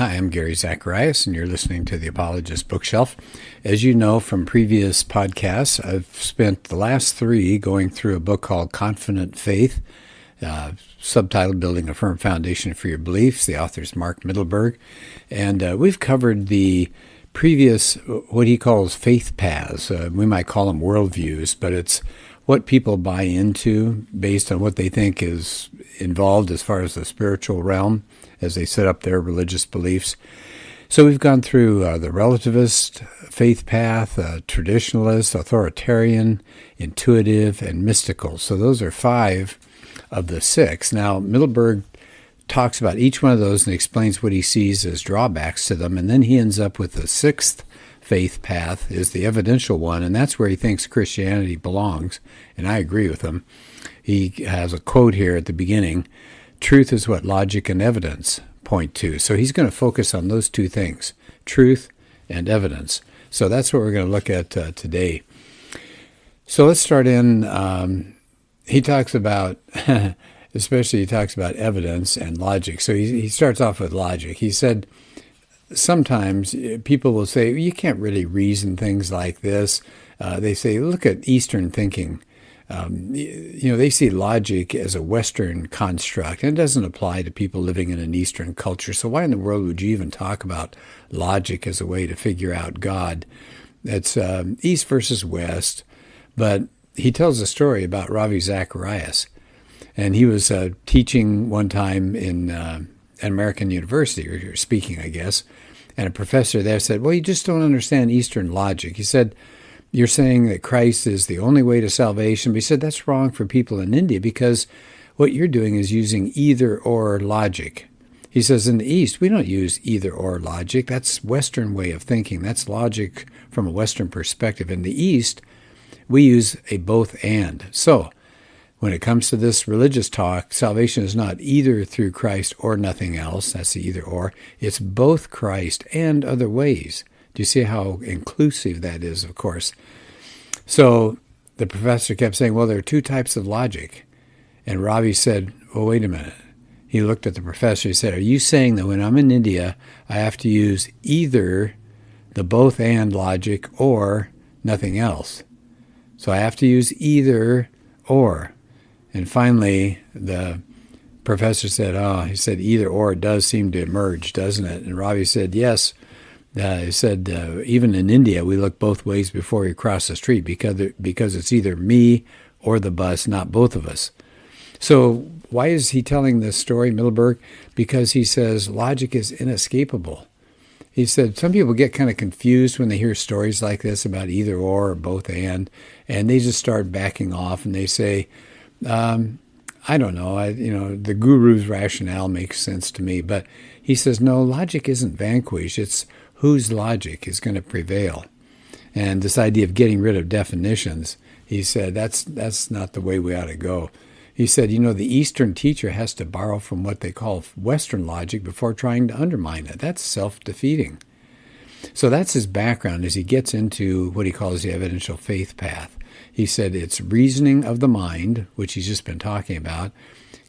Hi, I'm Gary Zacharias, and you're listening to the Apologist Bookshelf. As you know from previous podcasts, I've spent the last 3 going through a book called Confident Faith, subtitled Building a Firm Foundation for Your Beliefs. The author is Mark Mittelberg. And we've covered the previous, what he calls faith paths. We might call them worldviews, but it's what people buy into based on what they think is involved as far as the spiritual realm as they set up their religious beliefs. So we've gone through the relativist faith path, traditionalist, authoritarian, intuitive, and mystical. So those are 5 of the 6. Now, Mittelberg talks about each one of those and explains what he sees as drawbacks to them, and then he ends up with the 6th faith path is the evidential one, and that's where he thinks Christianity belongs, and I agree with him. He has a quote here at the beginning, "Truth is what logic and evidence point to." So he's going to focus on those 2 things, truth and evidence. So that's what we're going to look at today. So let's start in, he talks about, especially he talks about evidence and logic. So he starts off with logic. He said, sometimes people will say, you can't really reason things like this. They say, look at Eastern thinking. They see logic as a Western construct, and it doesn't apply to people living in an Eastern culture. So why in the world would you even talk about logic as a way to figure out God? It's East versus West. But he tells a story about Ravi Zacharias. And he was teaching one time in an American university, or speaking, I guess. And a professor there said, well, you just don't understand Eastern logic. He said, you're saying that Christ is the only way to salvation. But he said that's wrong for people in India because what you're doing is using either-or logic. He says in the East, we don't use either-or logic. That's Western way of thinking. That's logic from a Western perspective. In the East, we use a both-and. So when it comes to this religious talk, salvation is not either through Christ or nothing else. That's the either-or. It's both Christ and other ways. Do you see how inclusive that is, of course? So the professor kept saying, well, there are 2 types of logic. And Ravi said, well, wait a minute. He looked at the professor. He said, are you saying that when I'm in India, I have to use either the both and logic or nothing else? So I have to use either or. And finally, the professor said, he said, either or does seem to emerge, doesn't it? And Ravi said, yes. He said, even in India, we look both ways before we cross the street because it's either me or the bus, not both of us. So why is he telling this story, Mittelberg? Because he says logic is inescapable. He said some people get kind of confused when they hear stories like this about either or both and they just start backing off and they say, I don't know, the guru's rationale makes sense to me. But he says, no, logic isn't vanquished. It's whose logic is going to prevail. And this idea of getting rid of definitions, he said, that's not the way we ought to go. He said, the Eastern teacher has to borrow from what they call Western logic before trying to undermine it. That's self-defeating. So that's his background as he gets into what he calls the evidential faith path. He said it's reasoning of the mind, which he's just been talking about,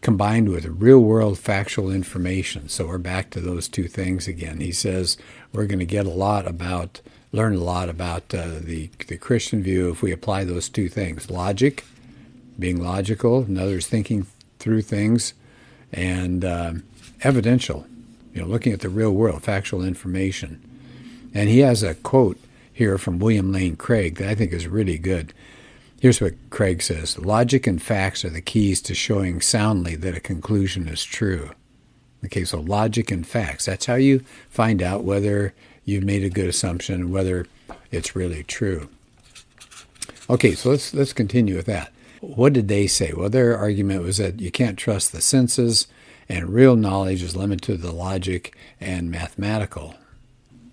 combined with real-world factual information. So we're back to those 2 things again. He says we're going to learn a lot about the Christian view if we apply those 2 things. Logic, being logical, in other words, thinking through things, and evidential, looking at the real world, factual information. And he has a quote here from William Lane Craig that I think is really good. Here's what Craig says, logic and facts are the keys to showing soundly that a conclusion is true. Okay, so logic and facts, that's how you find out whether you've made a good assumption and whether it's really true. Okay, so let's continue with that. What did they say? Well, their argument was that you can't trust the senses and real knowledge is limited to the logic and mathematical.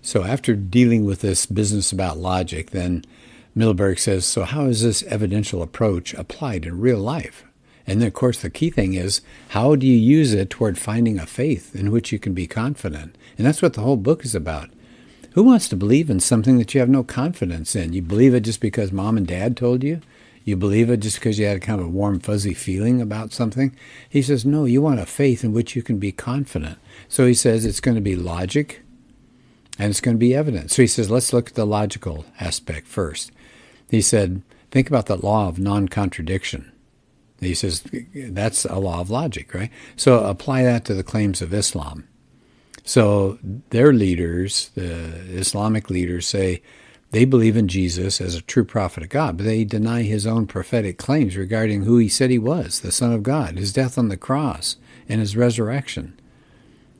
So after dealing with this business about logic, then Mittelberg says, so how is this evidential approach applied in real life? And then, of course, the key thing is, how do you use it toward finding a faith in which you can be confident? And that's what the whole book is about. Who wants to believe in something that you have no confidence in? You believe it just because mom and dad told you? You believe it just because you had kind of a warm, fuzzy feeling about something? He says, no, you want a faith in which you can be confident. So he says it's going to be logic and it's going to be evidence. So he says, let's look at the logical aspect first. He said, think about the law of non-contradiction. He says, that's a law of logic, right? So apply that to the claims of Islam. So their leaders, the Islamic leaders, say they believe in Jesus as a true prophet of God, but they deny his own prophetic claims regarding who he said he was, the Son of God, his death on the cross, and his resurrection.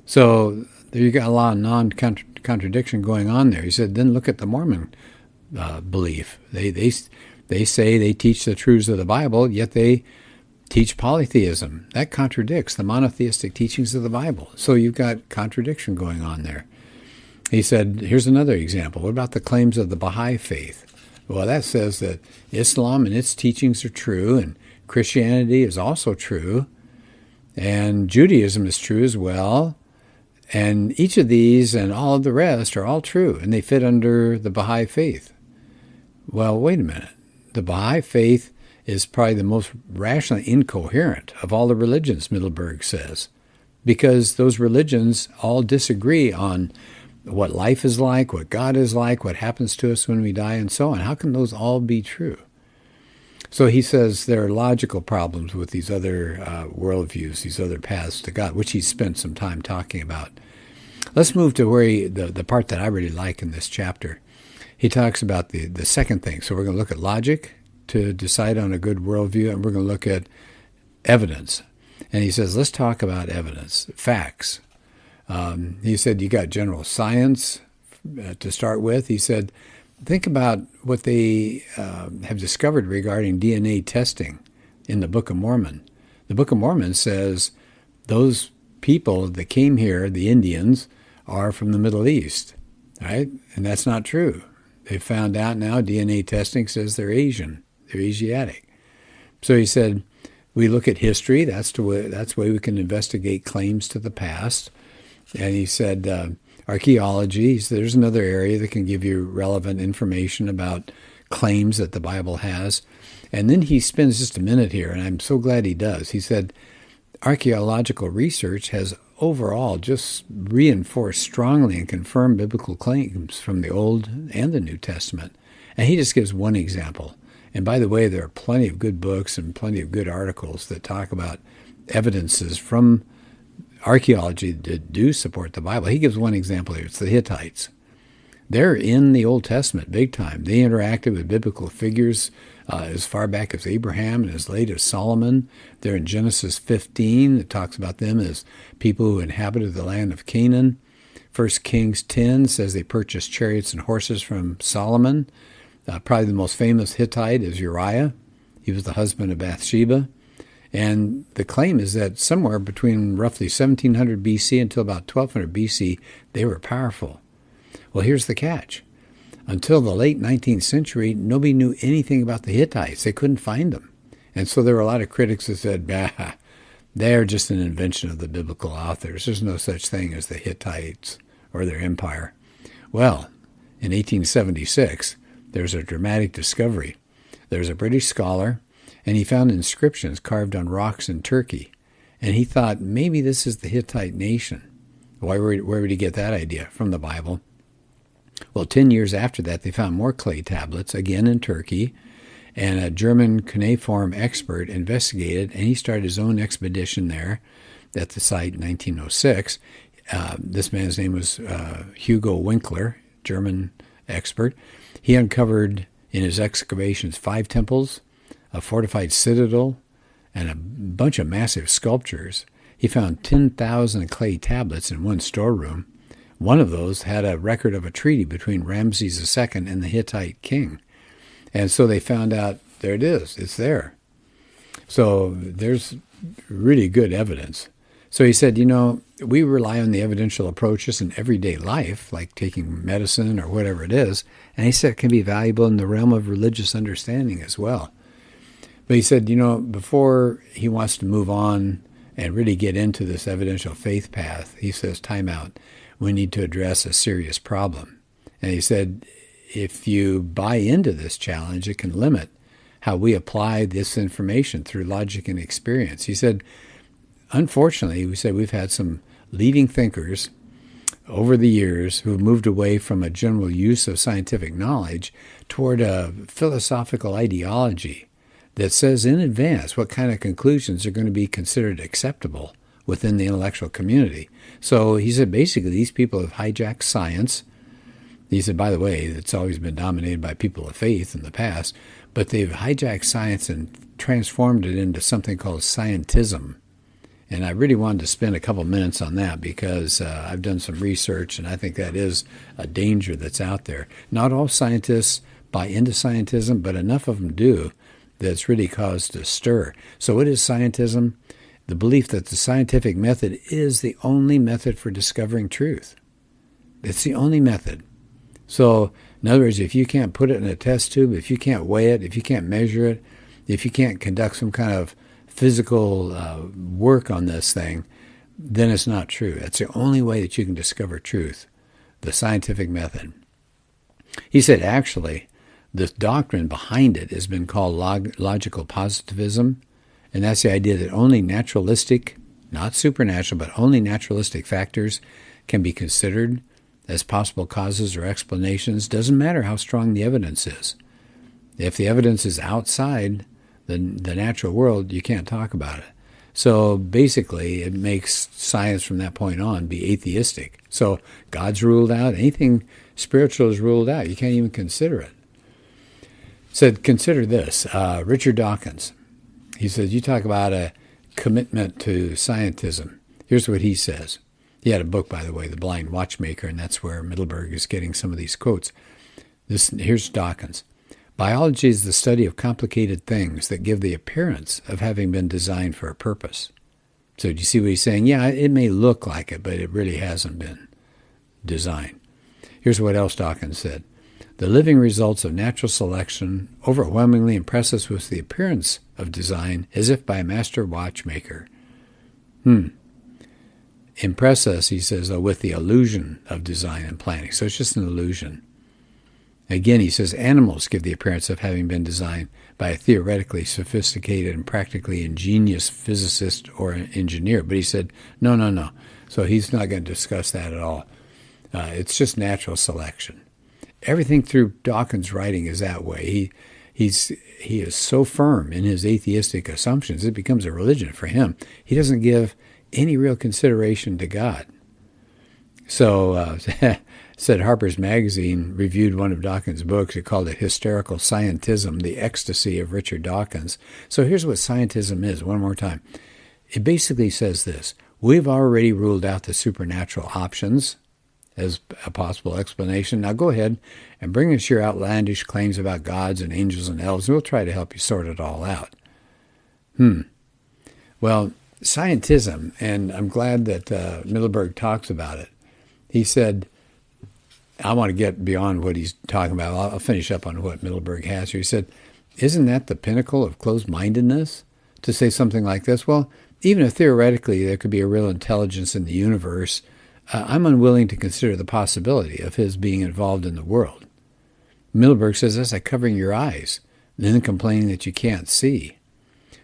So there you got a lot of non-contradiction going on there. He said, then look at the Mormon belief. They say they teach the truths of the Bible, yet they teach polytheism. That contradicts the monotheistic teachings of the Bible. So you've got contradiction going on there. He said, here's another example. What about the claims of the Baha'i faith? Well, that says that Islam and its teachings are true, and Christianity is also true, and Judaism is true as well. And each of these and all of the rest are all true, and they fit under the Baha'i faith. Well, wait a minute. The Baha'i faith is probably the most rationally incoherent of all the religions, Mittelberg says, because those religions all disagree on what life is like, what God is like, what happens to us when we die, and so on. How can those all be true? So he says there are logical problems with these other worldviews, these other paths to God, which he's spent some time talking about. Let's move to where the part that I really like in this chapter. He talks about the second thing. So we're going to look at logic to decide on a good worldview, and we're going to look at evidence. And he says, let's talk about evidence, facts. He said, you got general science to start with. He said, think about what they have discovered regarding DNA testing in the Book of Mormon. The Book of Mormon says those people that came here, the Indians, are from the Middle East, right? And that's not true. They found out now DNA testing says they're Asian. They're Asiatic. So he said, we look at history. That's the way we can investigate claims to the past. And he said, archaeology, there's another area that can give you relevant information about claims that the Bible has. And then he spends just a minute here, and I'm so glad he does. He said, archaeological research has overall just reinforced strongly and confirmed biblical claims from the Old and the New Testament. And he just gives one example. And by the way, there are plenty of good books and plenty of good articles that talk about evidences from archaeology that do support the Bible. He gives one example here. It's the Hittites. They're in the Old Testament big time. They interacted with biblical figures as far back as Abraham and as late as Solomon. They're in Genesis 15. It talks about them as people who inhabited the land of Canaan. 1 Kings 10 says they purchased chariots and horses from Solomon. Probably the most famous Hittite is Uriah. He was the husband of Bathsheba. And the claim is that somewhere between roughly 1700 BC until about 1200 BC, they were powerful. Well, here's the catch. Until the late 19th century, nobody knew anything about the Hittites. They couldn't find them. And so there were a lot of critics that said, bah, they're just an invention of the biblical authors. There's no such thing as the Hittites or their empire. Well, in 1876, there's a dramatic discovery. There's a British scholar, and he found inscriptions carved on rocks in Turkey. And he thought, maybe this is the Hittite nation. Where would he get that idea? From the Bible. Well, 10 years after that, they found more clay tablets, again in Turkey, and a German cuneiform expert investigated, and he started his own expedition there at the site in 1906. This man's name was Hugo Winkler, German expert. He uncovered in his excavations 5 temples, a fortified citadel, and a bunch of massive sculptures. He found 10,000 clay tablets in one storeroom. One of those had a record of a treaty between Ramses II and the Hittite king. And so they found out, there it is, it's there. So there's really good evidence. So he said, we rely on the evidential approaches in everyday life, like taking medicine or whatever it is. And he said it can be valuable in the realm of religious understanding as well. But he said, before he wants to move on and really get into this evidential faith path, he says, time out. We need to address a serious problem. And he said, if you buy into this challenge, it can limit how we apply this information through logic and experience. He said, unfortunately, we've had some leading thinkers over the years who have moved away from a general use of scientific knowledge toward a philosophical ideology that says in advance what kind of conclusions are going to be considered acceptable within the intellectual community. So he said basically these people have hijacked science. He said, by the way, it's always been dominated by people of faith in the past, but they've hijacked science and transformed it into something called scientism. And I really wanted to spend a couple minutes on that because I've done some research, and I think that is a danger that's out there. Not all scientists buy into scientism, but enough of them do that's really caused a stir. So what is scientism? The belief that the scientific method is the only method for discovering truth. It's the only method. So, in other words, if you can't put it in a test tube, if you can't weigh it, if you can't measure it, if you can't conduct some kind of physical work on this thing, then it's not true. That's the only way that you can discover truth, the scientific method. He said, actually, the doctrine behind it has been called logical positivism, and that's the idea that only naturalistic, not supernatural, but only naturalistic factors can be considered as possible causes or explanations. Doesn't matter how strong the evidence is. If the evidence is outside the natural world, you can't talk about it. So basically, it makes science from that point on be atheistic. So God's ruled out. Anything spiritual is ruled out. You can't even consider it. Said, consider this. Richard Dawkins. He says, you talk about a commitment to scientism. Here's what he says. He had a book, by the way, The Blind Watchmaker, and that's where Mittelberg is getting some of these quotes. Here's Dawkins. Biology is the study of complicated things that give the appearance of having been designed for a purpose. So do you see what he's saying? Yeah, it may look like it, but it really hasn't been designed. Here's what else Dawkins said. The living results of natural selection overwhelmingly impress us with the appearance of design as if by a master watchmaker. Impress us, he says, with the illusion of design and planning. So it's just an illusion. Again, he says, animals give the appearance of having been designed by a theoretically sophisticated and practically ingenious physicist or engineer. But he said, no. So he's not going to discuss that at all. It's just natural selection. Everything through Dawkins' writing is that way. He is so firm in his atheistic assumptions, it becomes a religion for him. He doesn't give any real consideration to God. So, said Harper's Magazine reviewed one of Dawkins' books. It called it Hysterical Scientism, the Ecstasy of Richard Dawkins. So here's what scientism is, one more time. It basically says this. We've already ruled out the supernatural options as a possible explanation. Now go ahead and bring us your outlandish claims about gods and angels and elves, and we'll try to help you sort it all out. Well, scientism, and I'm glad that Mittelberg talks about it. He said, I want to get beyond what he's talking about. I'll finish up on what Mittelberg has here. He said, isn't that the pinnacle of closed-mindedness to say something like this? Well, even if theoretically there could be a real intelligence in the universe, I'm unwilling to consider the possibility of his being involved in the world. Mittelberg says that's like covering your eyes and then complaining that you can't see.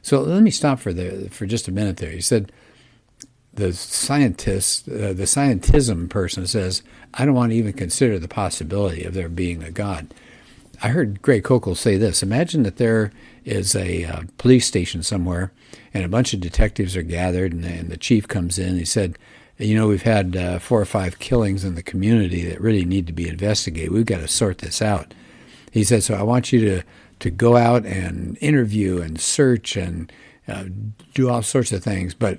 So let me stop for just a minute there. He said, the scientism person says, I don't want to even consider the possibility of there being a God. I heard Gray Kokel say this. Imagine that there is a police station somewhere and a bunch of detectives are gathered and the chief comes in. He said, we've had 4 or 5 killings in the community that really need to be investigated. We've got to sort this out. He said, so I want you to go out and interview and search and do all sorts of things, but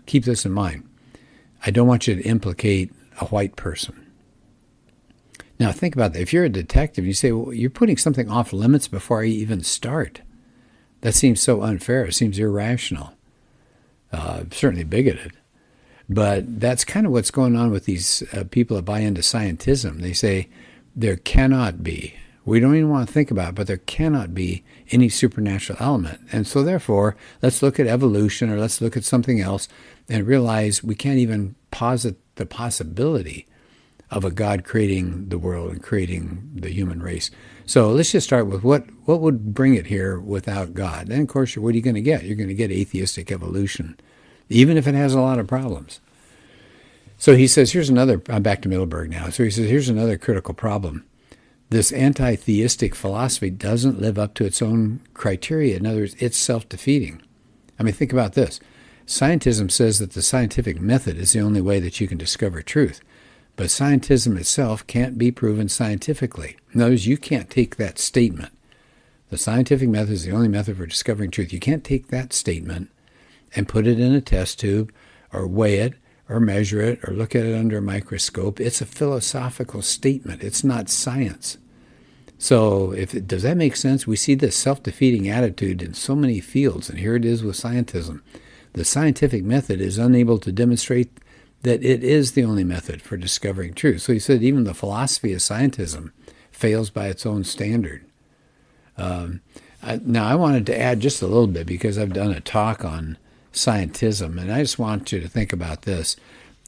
keep this in mind. I don't want you to implicate a white person. Now, think about that. If you're a detective, you say, well, you're putting something off limits before I even start. That seems so unfair. It seems irrational, certainly bigoted. But that's kind of what's going on with these people that buy into scientism. They say there cannot be. We don't even want to think about it, but there cannot be any supernatural element. And so therefore, let's look at evolution or let's look at something else and realize we can't even posit the possibility of a God creating the world and creating the human race. So let's just start with what would bring it here without God. Then, of course, what are you going to get? You're going to get atheistic evolution, even if it has a lot of problems. So he says, here's another, I'm back to Mittelberg now. So he says, here's another critical problem. This anti-theistic philosophy doesn't live up to its own criteria. In other words, it's self-defeating. I mean, think about this. Scientism says that the scientific method is the only way that you can discover truth. But scientism itself can't be proven scientifically. In other words, you can't take that statement. The scientific method is the only method for discovering truth. You can't take that statement and put it in a test tube or weigh it or measure it or look at it under a microscope. It's a philosophical statement. It's not science. So does that make sense? We see this self-defeating attitude in so many fields, and here it is with scientism. The scientific method is unable to demonstrate that it is the only method for discovering truth. So he said even the philosophy of scientism fails by its own standard. Now, I wanted to add just a little bit because I've done a talk on scientism, and I just want you to think about this.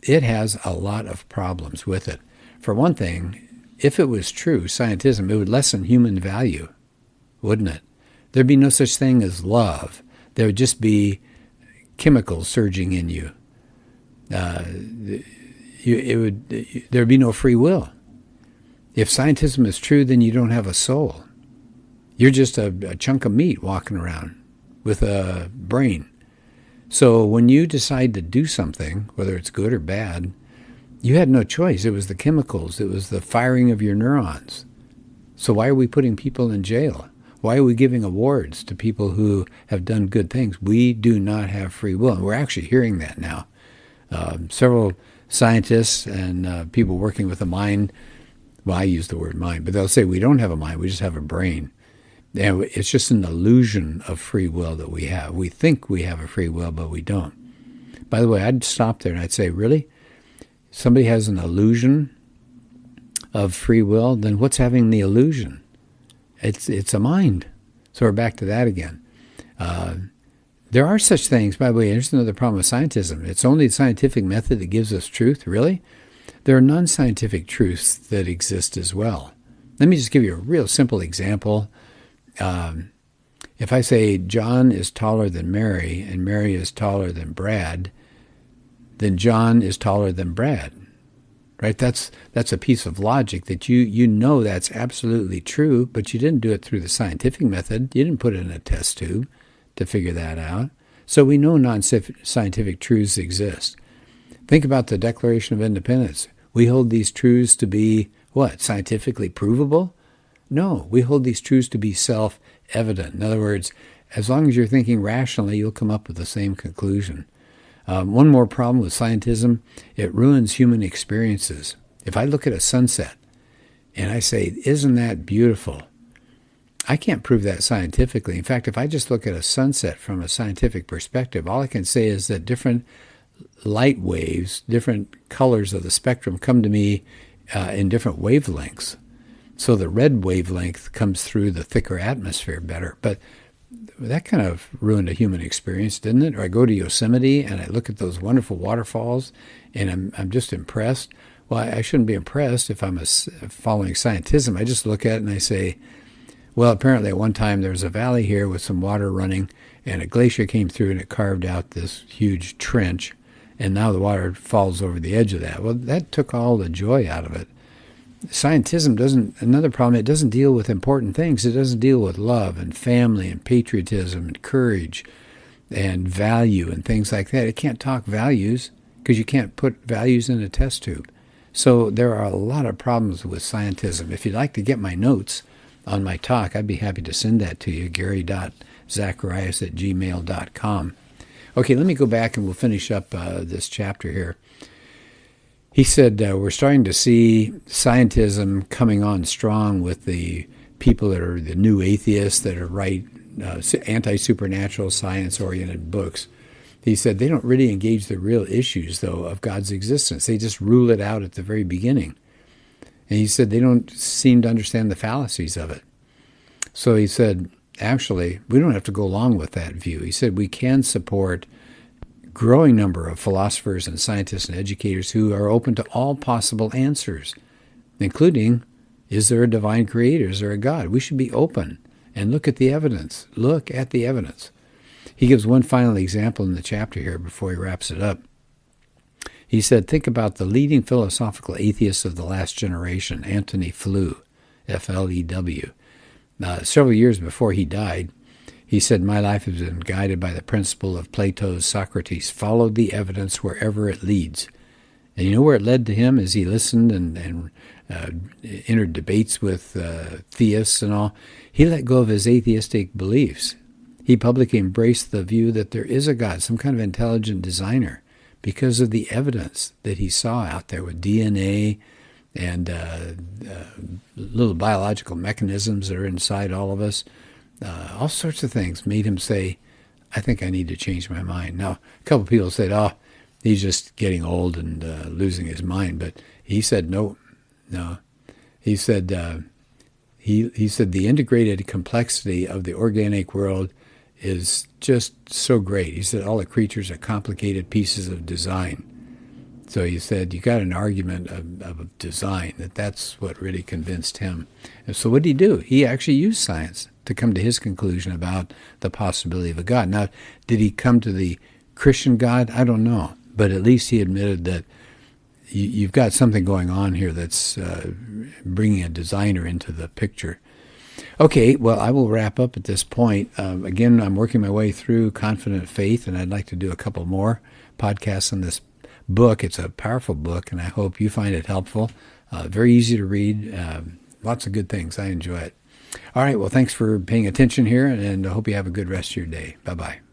It has a lot of problems with it. For one thing, if it was true, scientism, it would lessen human value, wouldn't it? There'd be no such thing as love. There would just be chemicals surging in you. There'd be no free will. If scientism is true, then you don't have a soul. You're just a chunk of meat walking around with a brain. So when you decide to do something, whether it's good or bad, you had no choice. It was the chemicals. It was the firing of your neurons. So why are we putting people in jail? Why are we giving awards to people who have done good things? We do not have free will. And we're actually hearing that now. Several scientists and people working with the mind, well, I use the word mind, but they'll say we don't have a mind, we just have a brain. And it's just an illusion of free will that we have. We think we have a free will, but we don't. By the way, I'd stop there and I'd say, really? Somebody has an illusion of free will, then what's having the illusion? It's a mind. So we're back to that again. There are such things, by the way, here's another problem with scientism. It's only the scientific method that gives us truth, really? There are non-scientific truths that exist as well. Let me just give you a real simple example. If I say John is taller than Mary and Mary is taller than Brad, then John is taller than Brad, right? That's a piece of logic that you know that's absolutely true, but you didn't do it through the scientific method. You didn't put it in a test tube to figure that out. So we know non-scientific truths exist. Think about the Declaration of Independence. We hold these truths to be, what, scientifically provable? No, we hold these truths to be self-evident. In other words, as long as you're thinking rationally, you'll come up with the same conclusion. One more problem with scientism, it ruins human experiences. If I look at a sunset and I say, isn't that beautiful? I can't prove that scientifically. In fact, if I just look at a sunset from a scientific perspective, all I can say is that different light waves, different colors of the spectrum come to me in different wavelengths. So the red wavelength comes through the thicker atmosphere better. But that kind of ruined a human experience, didn't it? Or I go to Yosemite and I look at those wonderful waterfalls and I'm just impressed. Well, I shouldn't be impressed if I'm following scientism. I just look at it and I say, well, apparently at one time there was a valley here with some water running and a glacier came through and it carved out this huge trench and now the water falls over the edge of that. Well, that took all the joy out of it. Scientism doesn't, another problem, it doesn't deal with important things. It doesn't deal with love and family and patriotism and courage and value and things like that. It can't talk values because you can't put values in a test tube. So there are a lot of problems with scientism. If you'd like to get my notes on my talk, I'd be happy to send that to you, gary.zacharias@gmail.com. Okay, let me go back and we'll finish up this chapter here. He said, we're starting to see scientism coming on strong with the people that are the new atheists that are write anti-supernatural science-oriented books. He said they don't really engage the real issues, though, of God's existence. They just rule it out at the very beginning. And he said they don't seem to understand the fallacies of it. So he said, actually, we don't have to go along with that view. He said we can support growing number of philosophers and scientists and educators who are open to all possible answers, including, is there a divine creator? Is there a God? We should be open and look at the evidence. Look at the evidence. He gives one final example in the chapter here before he wraps it up. He said, think about the leading philosophical atheist of the last generation, Antony Flew, F-L-E-W. Several years before he died, he said, my life has been guided by the principle of Plato's Socrates, follow the evidence wherever it leads. And you know where it led to him as he listened and entered debates with theists and all? He let go of his atheistic beliefs. He publicly embraced the view that there is a God, some kind of intelligent designer, because of the evidence that he saw out there with DNA and little biological mechanisms that are inside all of us. All sorts of things made him say, I think I need to change my mind. Now, a couple of people said, oh, he's just getting old and losing his mind. But he said, no. He said, he said the integrated complexity of the organic world is just so great. He said all the creatures are complicated pieces of design. So he said you got an argument of design, that's what really convinced him. And so what did he do? He actually used science to come to his conclusion about the possibility of a God. Now, did he come to the Christian God? I don't know. But at least he admitted that you've got something going on here that's bringing a designer into the picture. Okay, well, I will wrap up at this point. Again, I'm working my way through Confident Faith, and I'd like to do a couple more podcasts on this book. It's a powerful book, and I hope you find it helpful. Very easy to read. Lots of good things. I enjoy it. All right, well, thanks for paying attention here, and I hope you have a good rest of your day. Bye-bye.